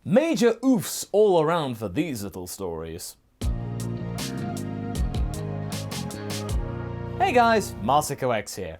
Major oofs all around for these little stories. Hey guys, Marsico X here.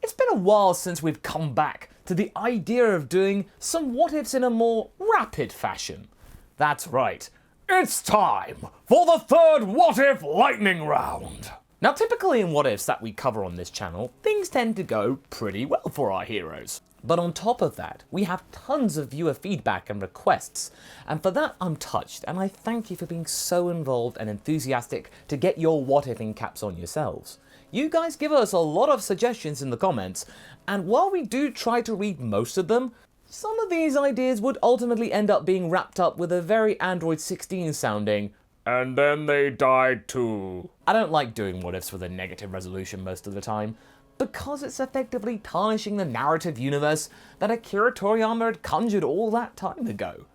It's been a while since we've come back to the idea of doing some what ifs in a more rapid fashion. That's right, it's time for the third what if lightning round. Now typically in what ifs that we cover on this channel, things tend to go pretty well for our heroes. But on top of that, we have tons of viewer feedback and requests, and for that I'm touched, and I thank you for being so involved and enthusiastic to get your what if in caps on yourselves. You guys give us a lot of suggestions in the comments, and while we do try to read most of them, some of these ideas would ultimately end up being wrapped up with a very Android 16 sounding, "and then they died too." I don't like doing what ifs with a negative resolution most of the time, because it's effectively tarnishing the narrative universe that Akira Toriyama had conjured all that time ago.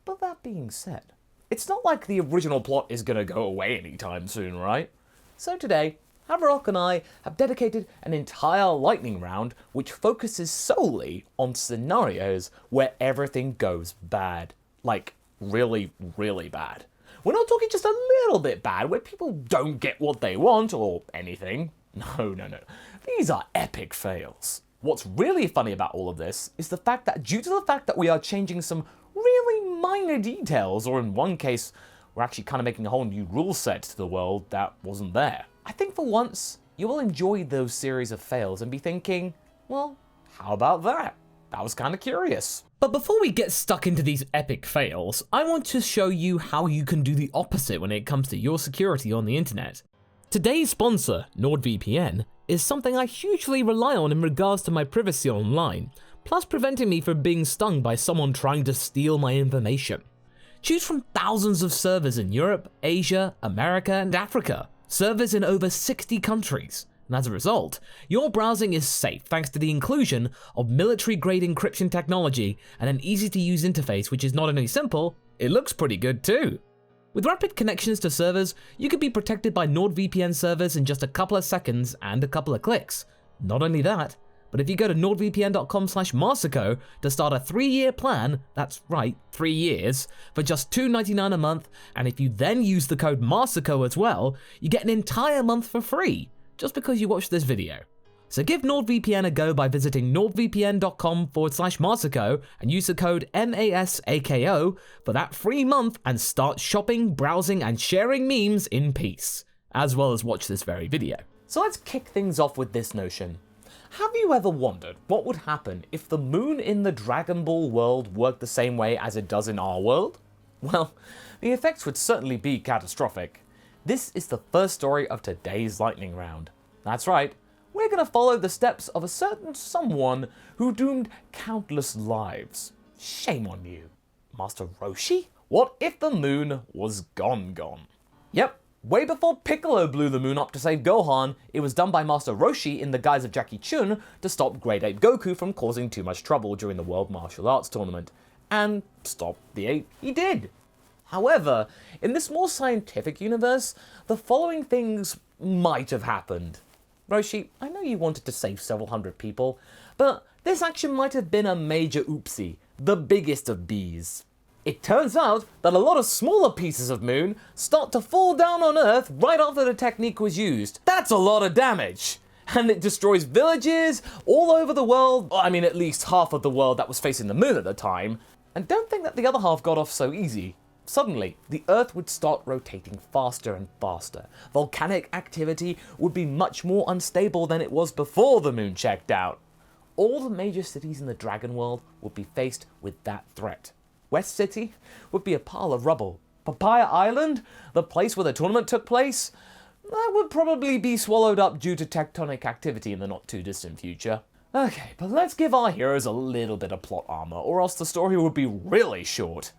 But that being said, it's not like the original plot is gonna go away anytime soon, right? So today, Haverock and I have dedicated an entire lightning round which focuses solely on scenarios where everything goes bad. Like, really, really bad. We're not talking just a little bit bad where people don't get what they want or anything. No. These are epic fails. What's really funny about all of this is the fact that due to the fact that we are changing some really minor details, or in one case, we're actually kind of making a whole new rule set to the world that wasn't there. I think for once, you will enjoy those series of fails and be thinking, well, how about that? That was kind of curious. But before we get stuck into these epic fails, I want to show you how you can do the opposite when it comes to your security on the internet. Today's sponsor, NordVPN, is something I hugely rely on in regards to my privacy online, plus preventing me from being stung by someone trying to steal my information. Choose from thousands of servers in Europe, Asia, America, and Africa, servers in over 60 countries. And as a result, your browsing is safe thanks to the inclusion of military-grade encryption technology and an easy-to-use interface which is not only simple, it looks pretty good too. With rapid connections to servers, you can be protected by NordVPN servers in just a couple of seconds and a couple of clicks. Not only that, but if you go to nordvpn.com/Marsico to start a 3-year plan, that's right, 3 years, for just $2.99 a month, and if you then use the code Marsico as well, you get an entire month for free, just because you watched this video. So give NordVPN a go by visiting nordvpn.com/Marsico and use the code MASAKO for that free month and start shopping, browsing, and sharing memes in peace, as well as watch this very video. So let's kick things off with this notion. Have you ever wondered what would happen if the moon in the Dragon Ball world worked the same way as it does in our world? Well, the effects would certainly be catastrophic. This is the first story of today's lightning round. That's right. We're going to follow the steps of a certain someone who doomed countless lives. Shame on you. Master Roshi? What if the moon was gone? Yep, way before Piccolo blew the moon up to save Gohan, it was done by Master Roshi in the guise of Jackie Chun to stop Great Ape Goku from causing too much trouble during the World Martial Arts Tournament. And stop the ape he did. However, in this more scientific universe, the following things might have happened. Roshi, I know you wanted to save several hundred people, but this action might have been a major oopsie, the biggest of bees. It turns out that a lot of smaller pieces of moon start to fall down on Earth right after the technique was used. That's a lot of damage! And it destroys villages all over the world, I mean at least half of the world that was facing the moon at the time, and don't think that the other half got off so easy. Suddenly, the Earth would start rotating faster and faster. Volcanic activity would be much more unstable than it was before the moon checked out. All the major cities in the Dragon World would be faced with that threat. West City would be a pile of rubble. Papaya Island, the place where the tournament took place, that would probably be swallowed up due to tectonic activity in the not too distant future. Okay, but let's give our heroes a little bit of plot armor, or else the story would be really short.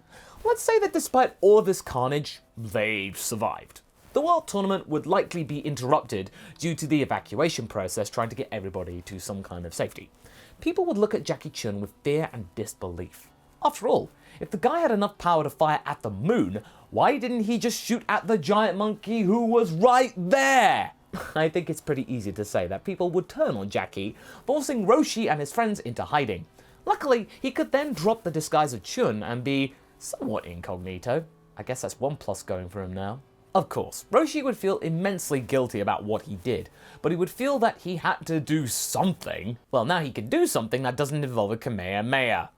Let's say that despite all of this carnage, they survived. The World Tournament would likely be interrupted due to the evacuation process trying to get everybody to some kind of safety. People would look at Jackie Chun with fear and disbelief. After all, if the guy had enough power to fire at the moon, why didn't he just shoot at the giant monkey who was right there? I think it's pretty easy to say that people would turn on Jackie, forcing Roshi and his friends into hiding. Luckily, he could then drop the disguise of Chun and be somewhat incognito. I guess that's one plus going for him now. Of course, Roshi would feel immensely guilty about what he did, but he would feel that he had to do something. Well, now he can do something that doesn't involve a Kamehameha.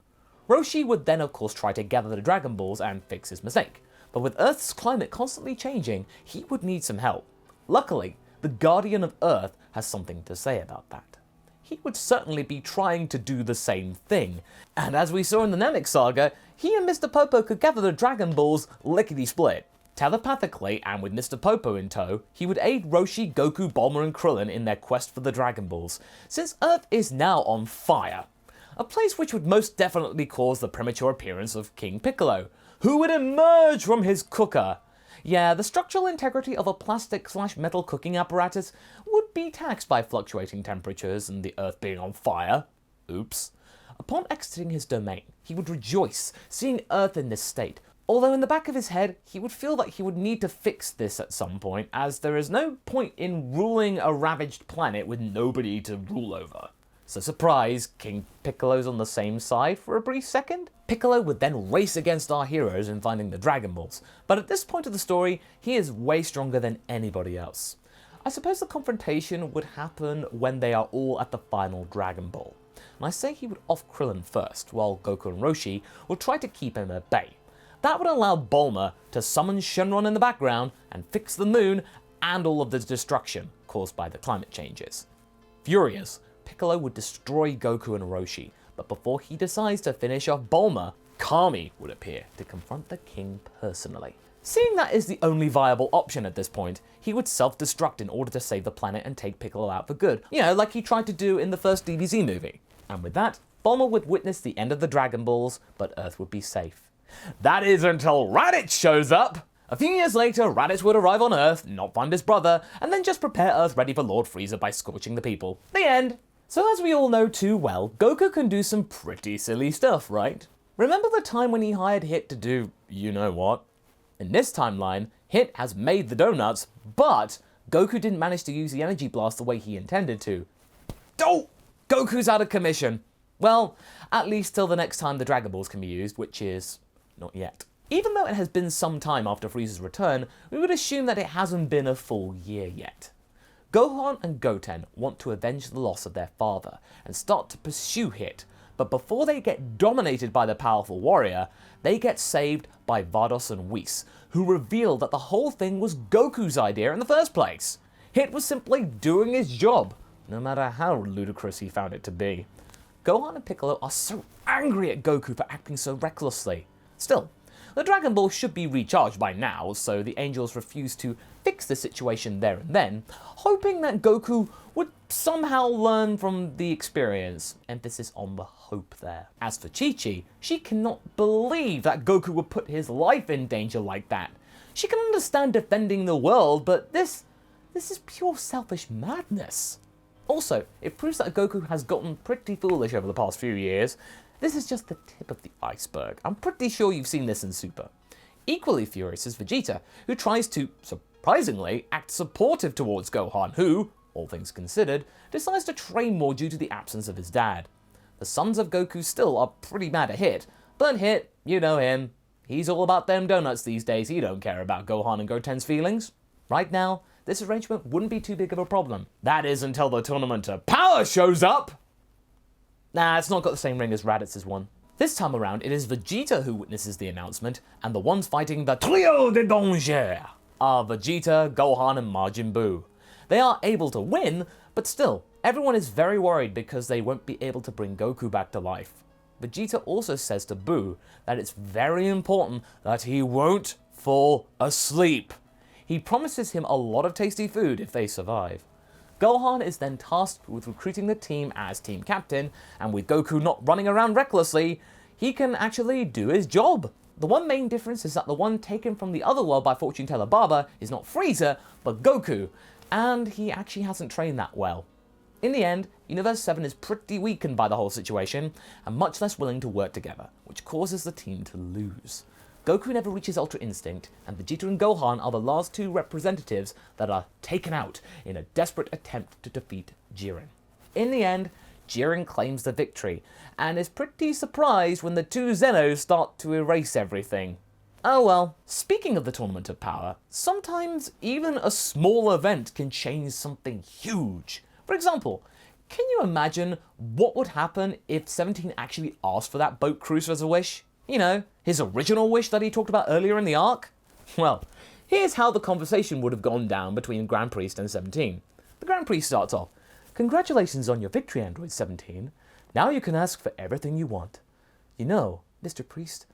Roshi would then of course try to gather the Dragon Balls and fix his mistake, but with Earth's climate constantly changing, he would need some help. Luckily, the Guardian of Earth has something to say about that. He would certainly be trying to do the same thing, and as we saw in the Namek Saga, he and Mr. Popo could gather the Dragon Balls lickety-split. Telepathically, and with Mr. Popo in tow, he would aid Roshi, Goku, Bulma and Krillin in their quest for the Dragon Balls, since Earth is now on fire. A place which would most definitely cause the premature appearance of King Piccolo, who would emerge from his cooker. Yeah, the structural integrity of a plastic/metal cooking apparatus would be taxed by fluctuating temperatures and the Earth being on fire. Oops. Upon exiting his domain, he would rejoice, seeing Earth in this state, although in the back of his head, he would feel that he would need to fix this at some point, as there is no point in ruling a ravaged planet with nobody to rule over. So surprise, King Piccolo's on the same side for a brief second? Piccolo would then race against our heroes in finding the Dragon Balls, but at this point of the story, he is way stronger than anybody else. I suppose the confrontation would happen when they are all at the final Dragon Ball. And I say he would off Krillin first, while Goku and Roshi would try to keep him at bay. That would allow Bulma to summon Shenron in the background and fix the moon and all of the destruction caused by the climate changes. Furious, Piccolo would destroy Goku and Roshi, but before he decides to finish off Bulma, Kami would appear to confront the king personally. Seeing that is the only viable option at this point, he would self-destruct in order to save the planet and take Piccolo out for good, like he tried to do in the first DBZ movie. And with that, Bulma would witness the end of the Dragon Balls, but Earth would be safe. That is until Raditz shows up! A few years later, Raditz would arrive on Earth, not find his brother, and then just prepare Earth ready for Lord Frieza by scorching the people. The end! So as we all know too well, Goku can do some pretty silly stuff, right? Remember the time when he hired Hit to do you-know-what? In this timeline, Hit has made the donuts, but Goku didn't manage to use the energy blast the way he intended to. Oh! Goku's out of commission! Well, at least till the next time the Dragon Balls can be used, which is not yet. Even though it has been some time after Frieza's return, we would assume that it hasn't been a full year yet. Gohan and Goten want to avenge the loss of their father and start to pursue Hit, but before they get dominated by the powerful warrior, they get saved by Vados and Whis, who reveal that the whole thing was Goku's idea in the first place. Hit was simply doing his job, no matter how ludicrous he found it to be. Gohan and Piccolo are so angry at Goku for acting so recklessly. Still, the Dragon Ball should be recharged by now, so the Angels refuse to fix the situation there and then, hoping that Goku would somehow learn from the experience. Emphasis on the hope there. As for Chi-Chi, she cannot believe that Goku would put his life in danger like that. She can understand defending the world, but this is pure selfish madness. Also, it proves that Goku has gotten pretty foolish over the past few years. This is just the tip of the iceberg. I'm pretty sure you've seen this in Super. Equally furious is Vegeta, who tries to, surprisingly, act supportive towards Gohan, who, all things considered, decides to train more due to the absence of his dad. The sons of Goku still are pretty mad at Hit, but Hit, you know him. He's all about them donuts these days, he don't care about Gohan and Goten's feelings. Right now, this arrangement wouldn't be too big of a problem. That is until the Tournament of Power shows up! Nah, it's not got the same ring as Raditz's one. This time around, it is Vegeta who witnesses the announcement, and the ones fighting the Trio de Danger are Vegeta, Gohan, and Majin Buu. They are able to win, but still, everyone is very worried because they won't be able to bring Goku back to life. Vegeta also says to Buu that it's very important that he won't fall asleep. He promises him a lot of tasty food if they survive. Gohan is then tasked with recruiting the team as team captain, and with Goku not running around recklessly, he can actually do his job. The one main difference is that the one taken from the other world by Fortune Teller Barba is not Frieza, but Goku, and he actually hasn't trained that well. In the end, Universe 7 is pretty weakened by the whole situation, and much less willing to work together, which causes the team to lose. Goku never reaches Ultra Instinct, and Vegeta and Gohan are the last two representatives that are taken out in a desperate attempt to defeat Jiren. In the end, Jiren claims the victory, and is pretty surprised when the two Zenos start to erase everything. Oh well. Speaking of the Tournament of Power, sometimes even a small event can change something huge. For example, can you imagine what would happen if 17 actually asked for that boat cruise as a wish? You know, his original wish that he talked about earlier in the arc? Well, here's how the conversation would have gone down between Grand Priest and 17. The Grand Priest starts off, "Congratulations on your victory, Android 17. Now you can ask for everything you want. You know, Mr. Priest,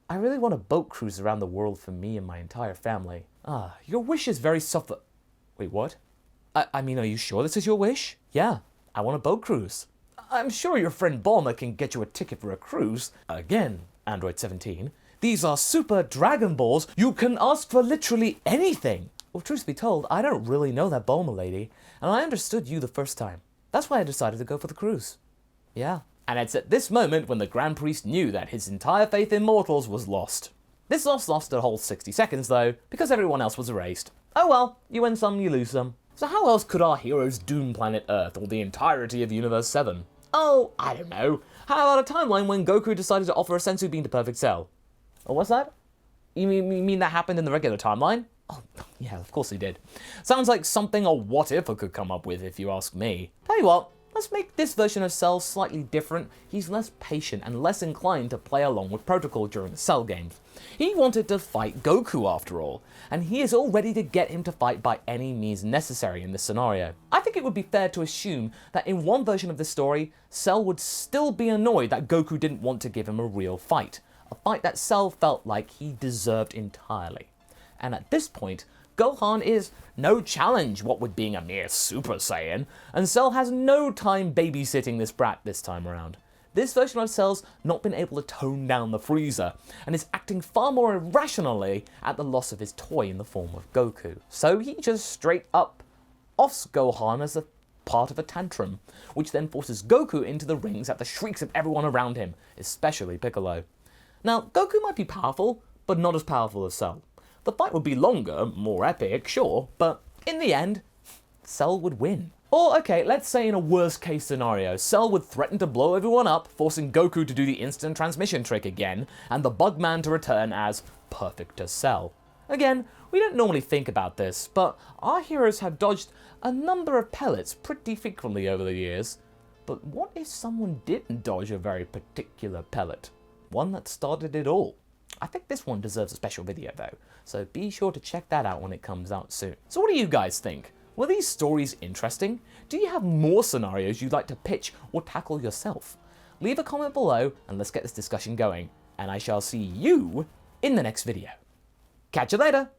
I really want a boat cruise around the world for me and my entire family. Your wish is very Wait, what? I mean, are you sure this is your wish? Yeah, I want a boat cruise. I'm sure your friend Bulma can get you a ticket for a cruise. Again, Android 17, these are Super Dragon Balls. You can ask for literally anything." Well, truth be told, I don't really know that Bulma lady, and I understood you the first time. That's why I decided to go for the cruise. Yeah. And it's at this moment when the Grand Priest knew that his entire faith in mortals was lost. This loss lasted a whole 60 seconds though, because everyone else was erased. Oh well, you win some, you lose some. So how else could our heroes doom planet Earth or the entirety of Universe 7? Oh, I don't know. How about a timeline when Goku decided to offer a Senzu Bean to Perfect Cell? Oh, what's that? You mean that happened in the regular timeline? Oh, yeah, of course he did. Sounds like something a What If could come up with, if you ask me. Tell you what, let's make this version of Cell slightly different. He's less patient and less inclined to play along with Protocol during the Cell games. He wanted to fight Goku after all, and he is all ready to get him to fight by any means necessary in this scenario. I think it would be fair to assume that in one version of this story, Cell would still be annoyed that Goku didn't want to give him a real fight. A fight that Cell felt like he deserved entirely. And at this point, Gohan is no challenge what with being a mere Super Saiyan, and Cell has no time babysitting this brat this time around. This version of Cell's not been able to tone down the Frieza, and is acting far more irrationally at the loss of his toy in the form of Goku. So he just straight up offs Gohan as a part of a tantrum, which then forces Goku into the rings at the shrieks of everyone around him, especially Piccolo. Now, Goku might be powerful, but not as powerful as Cell. The fight would be longer, more epic, sure, but in the end, Cell would win. Or, okay, let's say in a worst case scenario, Cell would threaten to blow everyone up, forcing Goku to do the instant transmission trick again, and the Bugman to return as perfect as Cell. Again, we don't normally think about this, but our heroes have dodged a number of pellets pretty frequently over the years. But what if someone didn't dodge a very particular pellet? One that started it all? I think this one deserves a special video though, so be sure to check that out when it comes out soon. So what do you guys think? Were these stories interesting? Do you have more scenarios you'd like to pitch or tackle yourself? Leave a comment below and let's get this discussion going, and I shall see you in the next video. Catch you later!